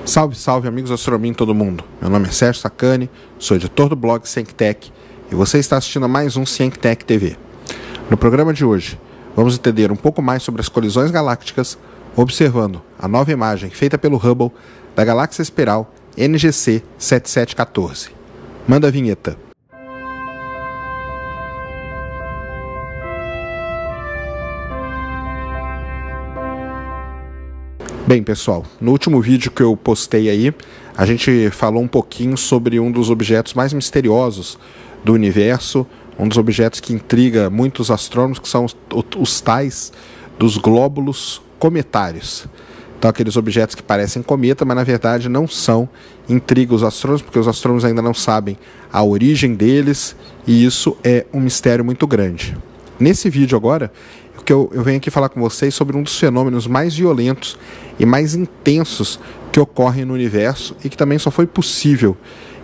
Salve, salve amigos astronomia em todo mundo. Meu nome é Sérgio Sacani, sou editor do blog CienCTech e você está assistindo a mais um CienCTech TV. No programa de hoje, vamos entender um pouco mais sobre as colisões galácticas, observando a nova imagem feita pelo Hubble da galáxia espiral NGC 7714. Manda a vinheta. Bem, pessoal, no último vídeo que eu postei aí, a gente falou um pouquinho sobre um dos objetos mais misteriosos do universo, um dos objetos que intriga muitos astrônomos, que são os tais dos glóbulos cometários. Então, aqueles objetos que parecem cometa, mas na verdade não são, intriga os astrônomos, porque os astrônomos ainda não sabem a origem deles, e isso é um mistério muito grande. Nesse vídeo agora, eu venho aqui falar com vocês sobre um dos fenômenos mais violentos e mais intensos que ocorrem no universo e que também só foi possível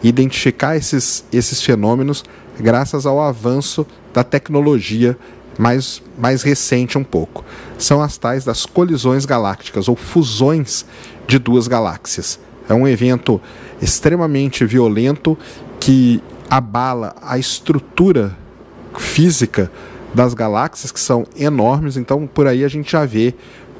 identificar esses fenômenos graças ao avanço da tecnologia mais recente um pouco. São as tais das colisões galácticas ou fusões de duas galáxias. É um evento extremamente violento que abala a estrutura física das galáxias, que são enormes. Então por aí a gente já vê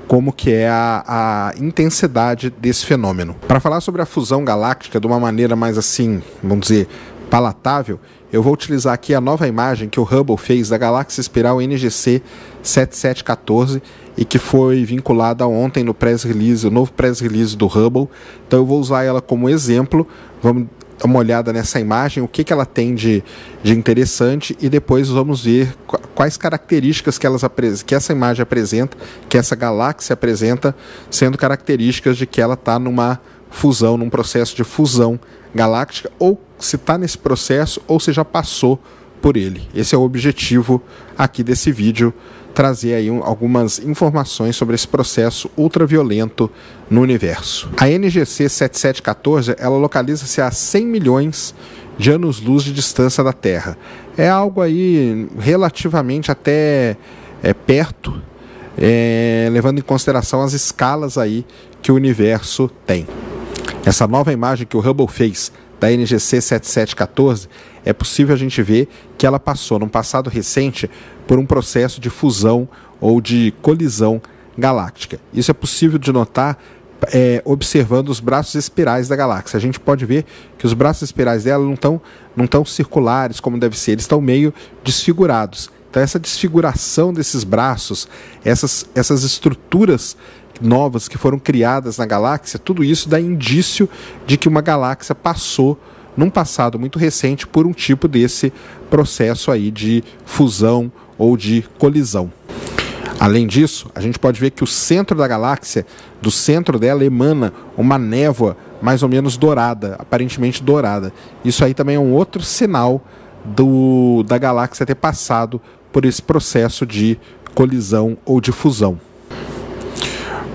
como que é a intensidade desse fenômeno. Para falar sobre a fusão galáctica de uma maneira mais assim, vamos dizer, palatável, eu vou utilizar aqui a nova imagem que o Hubble fez da galáxia espiral NGC 7714 e que foi vinculada ontem no press release, o novo press release do Hubble. Então eu vou usar ela como exemplo. Vamos dar uma olhada nessa imagem, o que ela tem de interessante, e depois vamos ver quais características que essa imagem apresenta, que essa galáxia apresenta, sendo características de que ela está numa fusão, num processo de fusão galáctica, ou se está nesse processo, ou se já passou por ele. Esse é o objetivo aqui desse vídeo, trazer aí algumas informações sobre esse processo ultraviolento no universo. A NGC 7714, ela localiza-se a 100 milhões de anos-luz de distância da Terra. É algo aí relativamente até perto, levando em consideração as escalas aí que o universo tem. Essa nova imagem que o Hubble fez da NGC 7714, é possível a gente ver que ela passou, num passado recente, por um processo de fusão ou de colisão galáctica. Isso é possível de notar observando os braços espirais da galáxia. A gente pode ver que os braços espirais dela não estão circulares como deve ser, eles estão meio desfigurados. Então essa desfiguração desses braços, essas estruturas novas que foram criadas na galáxia, tudo isso dá indício de que uma galáxia passou, num passado muito recente, por um tipo desse processo aí de fusão ou de colisão. Além disso, a gente pode ver que o centro da galáxia, do centro dela emana uma névoa mais ou menos dourada, aparentemente dourada. Isso aí também é um outro sinal da galáxia ter passado por esse processo de colisão ou de fusão.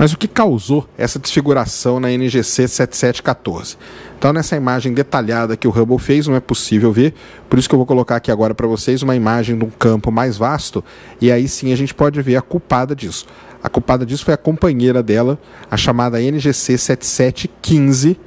Mas o que causou essa desfiguração na NGC 7714? Então, nessa imagem detalhada que o Hubble fez, não é possível ver, por isso que eu vou colocar aqui agora para vocês uma imagem de um campo mais vasto, e aí sim a gente pode ver a culpada disso. A culpada disso foi a companheira dela, a chamada NGC 7715,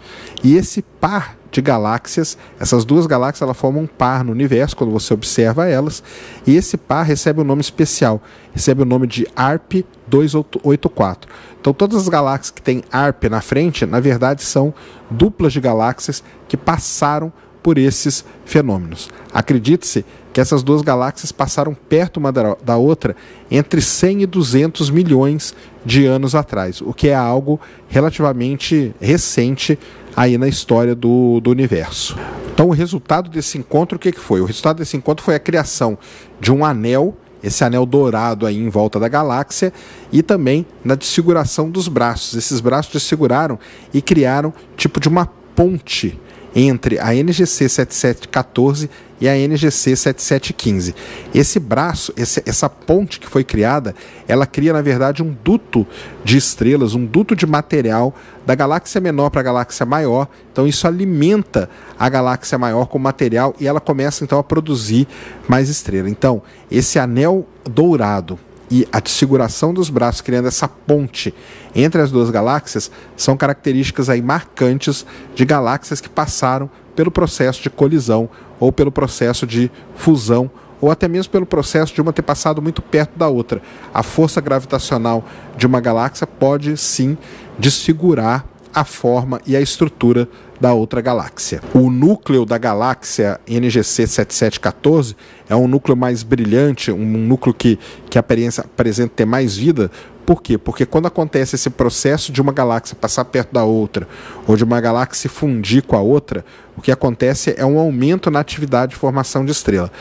e esse par de galáxias, essas duas galáxias, elas formam um par no universo quando você observa elas, e esse par recebe um nome especial, recebe o nome de ARP 284. Então todas as galáxias que têm ARP na frente, na verdade são duplas de galáxias que passaram por esses fenômenos. Acredite-se que essas duas galáxias passaram perto uma da outra entre 100 e 200 milhões de anos atrás, o que é algo relativamente recente aí na história do universo. Então o resultado desse encontro, o que foi? O resultado desse encontro foi a criação de um anel, esse anel dourado aí em volta da galáxia, e também na desfiguração dos braços. Esses braços desfiguraram e criaram tipo de uma ponte entre a NGC 7714 e a NGC 7715. Esse braço, essa ponte que foi criada, ela cria na verdade um duto de estrelas, um duto de material da galáxia menor para a galáxia maior. Então isso alimenta a galáxia maior com material e ela começa então a produzir mais estrelas. Então esse anel dourado e a desfiguração dos braços, criando essa ponte entre as duas galáxias, são características aí marcantes de galáxias que passaram pelo processo de colisão, ou pelo processo de fusão, ou até mesmo pelo processo de uma ter passado muito perto da outra. A força gravitacional de uma galáxia pode sim desfigurar a forma e a estrutura da outra galáxia. O núcleo da galáxia NGC 7714 é um núcleo mais brilhante, um núcleo que apresenta ter mais vida. Por quê? Porque quando acontece esse processo de uma galáxia passar perto da outra, ou de uma galáxia se fundir com a outra, o que acontece é um aumento na atividade de formação de estrela.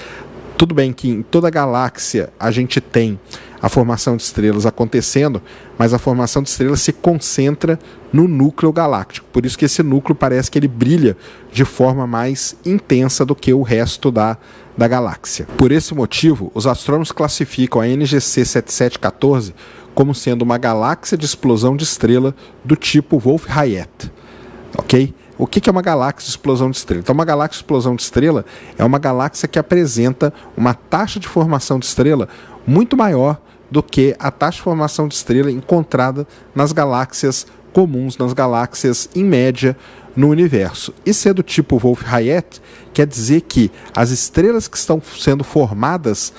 Tudo bem que em toda galáxia a gente tem a formação de estrelas acontecendo, mas a formação de estrelas se concentra no núcleo galáctico. Por isso que esse núcleo parece que ele brilha de forma mais intensa do que o resto da galáxia. Por esse motivo, os astrônomos classificam a NGC 7714 como sendo uma galáxia de explosão de estrela do tipo Wolf-Rayet. Ok? O que é uma galáxia de explosão de estrela? Então, uma galáxia de explosão de estrela é uma galáxia que apresenta uma taxa de formação de estrela muito maior do que a taxa de formação de estrela encontrada nas galáxias comuns, nas galáxias em média no universo. E ser do tipo Wolf-Rayet quer dizer que as estrelas que estão sendo formadas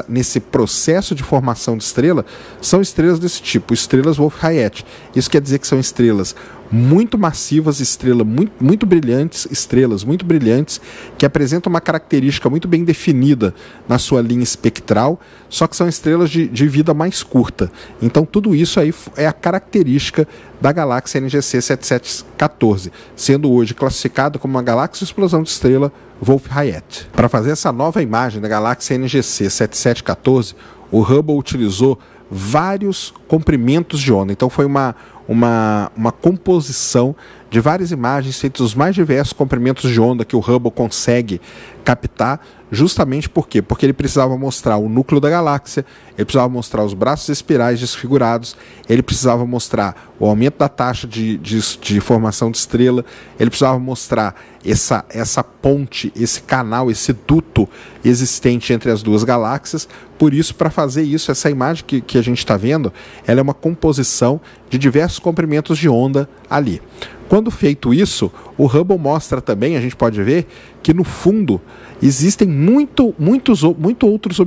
nesse processo de formação de estrela são estrelas desse tipo, estrelas Wolf-Rayet. Isso quer dizer que são estrelas muito massivas, estrelas muito brilhantes, que apresentam uma característica muito bem definida na sua linha espectral, só que são estrelas de vida mais curta. Então tudo isso aí é a característica da galáxia NGC 7714, sendo hoje classificada como uma galáxia de explosão de estrela Wolf-Rayet. Para fazer essa nova imagem da galáxia NGC 7714, o Hubble utilizou vários comprimentos de onda. Então foi uma composição de várias imagens feitas os mais diversos comprimentos de onda que o Hubble consegue captar, justamente por quê? Porque ele precisava mostrar o núcleo da galáxia, ele precisava mostrar os braços espirais desfigurados, ele precisava mostrar o aumento da taxa de formação de estrela, ele precisava mostrar essa ponte, esse canal, esse duto existente entre as duas galáxias. Por isso, para fazer isso, essa imagem que a gente está vendo, ela é uma composição de diversos comprimentos de onda ali. Quando feito isso, o Hubble mostra também, a gente pode ver, que no fundo existem muitos outros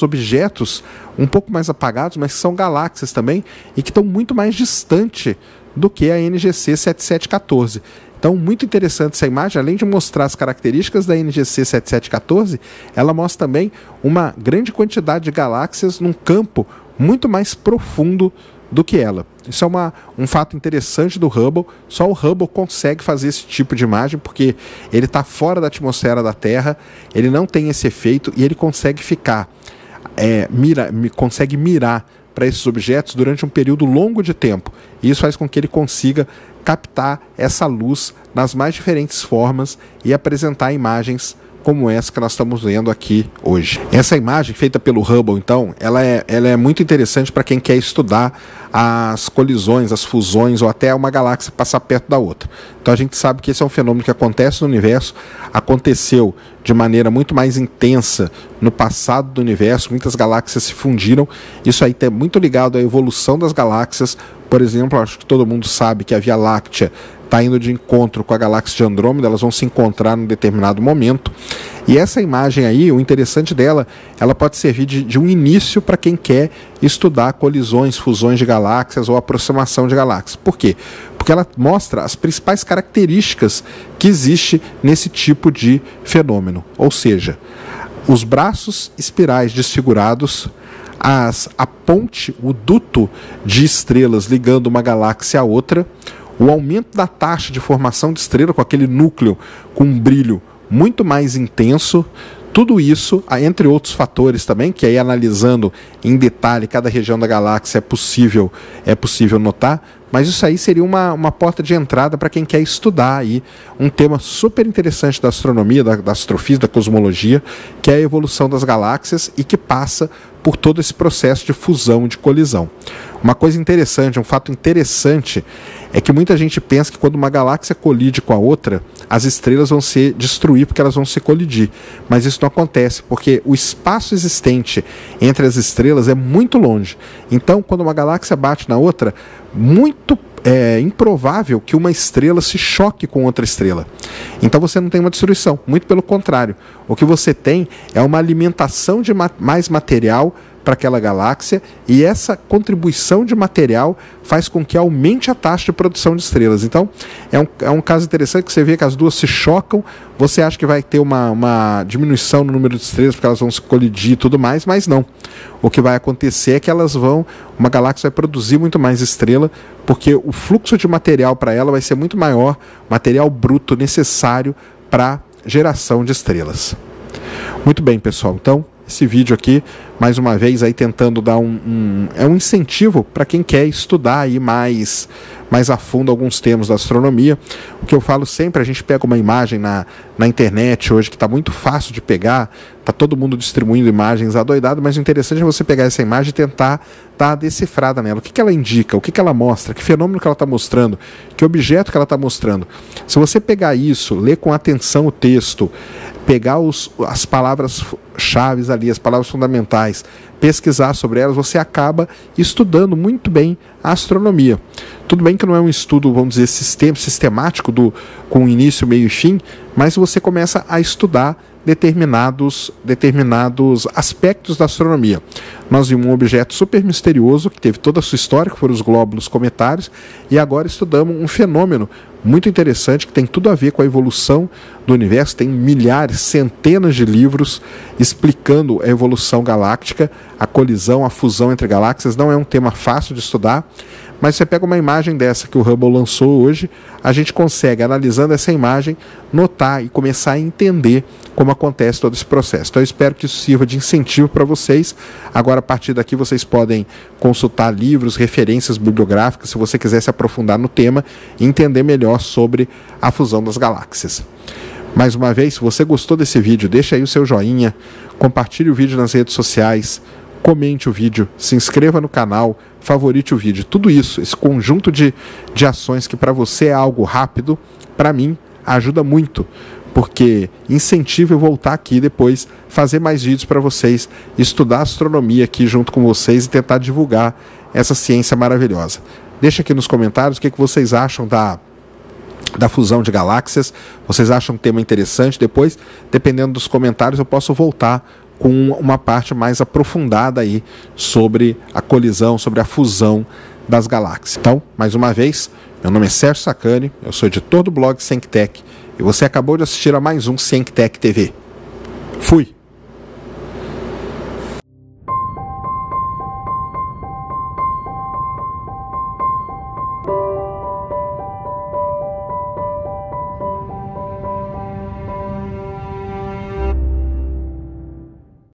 objetos um pouco mais apagados, mas que são galáxias também, e que estão muito mais distante do que a NGC 7714. Então, muito interessante essa imagem, além de mostrar as características da NGC 7714, ela mostra também uma grande quantidade de galáxias num campo muito mais profundo do que ela. Isso é um fato interessante do Hubble. Só o Hubble consegue fazer esse tipo de imagem, porque ele está fora da atmosfera da Terra, ele não tem esse efeito e ele consegue consegue mirar para esses objetos durante um período longo de tempo. E isso faz com que ele consiga captar essa luz nas mais diferentes formas e apresentar imagens como essa que nós estamos vendo aqui hoje. Essa imagem feita pelo Hubble, então, ela é muito interessante para quem quer estudar as colisões, as fusões, ou até uma galáxia passar perto da outra. Então a gente sabe que esse é um fenômeno que acontece no universo, aconteceu de maneira muito mais intensa no passado do universo, muitas galáxias se fundiram. Isso aí está muito ligado à evolução das galáxias. Por exemplo, acho que todo mundo sabe que a Via Láctea está indo de encontro com a galáxia de Andrômeda, elas vão se encontrar num determinado momento. E essa imagem aí, o interessante dela, ela pode servir de um início para quem quer estudar colisões, fusões de galáxias ou aproximação de galáxias. Por quê? Porque ela mostra as principais características que existe nesse tipo de fenômeno. Ou seja, os braços espirais desfigurados, a ponte, o duto de estrelas ligando uma galáxia a outra, o aumento da taxa de formação de estrela com aquele núcleo com um brilho muito mais intenso. Tudo isso, entre outros fatores também, que aí analisando em detalhe cada região da galáxia é possível notar, mas isso aí seria uma porta de entrada para quem quer estudar aí um tema super interessante da astronomia, da astrofísica, da cosmologia, que é a evolução das galáxias e que passa por todo esse processo de fusão e de colisão. Uma coisa interessante, um fato interessante, é que muita gente pensa que quando uma galáxia colide com a outra, as estrelas vão se destruir porque elas vão se colidir. Mas isso não acontece, porque o espaço existente entre as estrelas é muito longe. Então, quando uma galáxia bate na outra, muito improvável que uma estrela se choque com outra estrela. Então você não tem uma destruição, muito pelo contrário. O que você tem é uma alimentação de mais material para aquela galáxia, e essa contribuição de material faz com que aumente a taxa de produção de estrelas. Então é um caso interessante que você vê que as duas se chocam, você acha que vai ter uma diminuição no número de estrelas porque elas vão se colidir e tudo mais, mas não. O que vai acontecer é que uma galáxia vai produzir muito mais estrela, porque o fluxo de material para ela vai ser muito maior, material bruto necessário para geração de estrelas. Muito bem, pessoal, então esse vídeo aqui, mais uma vez, aí tentando dar um incentivo para quem quer estudar aí mais a fundo alguns temas da astronomia. O que eu falo sempre, a gente pega uma imagem na internet hoje que está muito fácil de pegar, está todo mundo distribuindo imagens adoidado, mas o interessante é você pegar essa imagem e tentar dar a decifrada nela. O que ela indica, o que ela mostra, que fenômeno que ela está mostrando, que objeto que ela está mostrando. Se você pegar isso, ler com atenção o texto, pegar as palavras-chave ali, as palavras fundamentais, pesquisar sobre elas, você acaba estudando muito bem a astronomia. Tudo bem que não é um estudo, vamos dizer, sistemático com início, meio e fim, mas você começa a estudar determinados aspectos da astronomia. Nós vimos um objeto super misterioso, que teve toda a sua história, que foram os glóbulos cometários, e agora estudamos um fenômeno muito interessante, que tem tudo a ver com a evolução do universo. Tem milhares, centenas de livros explicando a evolução galáctica, a colisão, a fusão entre galáxias. Não é um tema fácil de estudar, mas você pega uma imagem dessa que o Hubble lançou hoje, a gente consegue, analisando essa imagem, notar e começar a entender como acontece todo esse processo. Então eu espero que isso sirva de incentivo para vocês. Agora, a partir daqui, vocês podem consultar livros, referências bibliográficas, se você quiser se aprofundar no tema e entender melhor sobre a fusão das galáxias. Mais uma vez, se você gostou desse vídeo, deixa aí o seu joinha, compartilhe o vídeo nas redes sociais, comente o vídeo, se inscreva no canal, favorite o vídeo. Tudo isso, esse conjunto de ações que para você é algo rápido, para mim ajuda muito, porque incentiva eu voltar aqui depois, fazer mais vídeos para vocês, estudar astronomia aqui junto com vocês e tentar divulgar essa ciência maravilhosa. Deixa aqui nos comentários o que vocês acham da fusão de galáxias. Vocês acham um tema interessante? Depois, dependendo dos comentários, eu posso voltar com uma parte mais aprofundada aí sobre a colisão, sobre a fusão das galáxias. Então, mais uma vez, meu nome é Sérgio Sacani, eu sou editor do blog ScienceTech e você acabou de assistir a mais um ScienceTech TV. Fui!